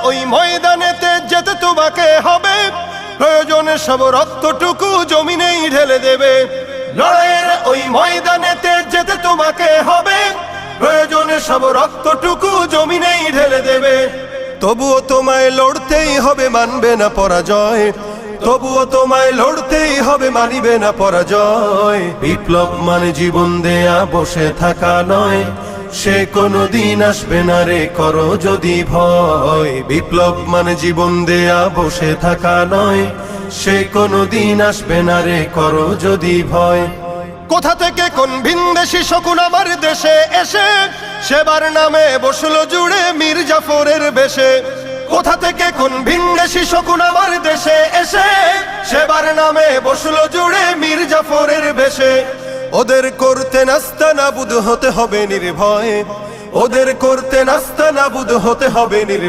ওই ময়দানেতে যেতে তোমাকে হবে, প্রয়োজনে সব রক্তটুকু জমিনেই ঢেলে দেবে। লড়াইয়ের ওই ময়দানেতে যেতে তোমাকে হবে, প্রয়োজনে সব রক্তটুকু জমিনেই ঢেলে দেবে। তবুও তোমায় লড়তেই হবে, মানবে না পরাজয়। তবুও তোমায় লড়তেই হবে, মানিবে না পরাজয়। বিপ্লব মানে জীবন দেয়া, বসে থাকা নয়। সে কোনদিন আসবে না রে, করো যদি ভয়। বিপ্লব মানে জীবন দেয়া, বসে থাকা নয়। সে কোনদিন আসবে না রে, করো যদি ভয়। কোথা থেকে কোন ভিনদেশী শকুন আমার দেশে এসে সেবার নামে বসলো জুড়ে মীর জাফরের বেশে। কোথা থেকে কোন ভিনদেশী শকুন আমার দেশে এসে সেবার নামে বসলো জুড়ে মীর জাফরের বেশে। ওদের করতে নাস্তানাবুদ হতে হবে নির্ভয়। ওদের করতে নাস্তানাবুদ হতে হবে নির্ভয়।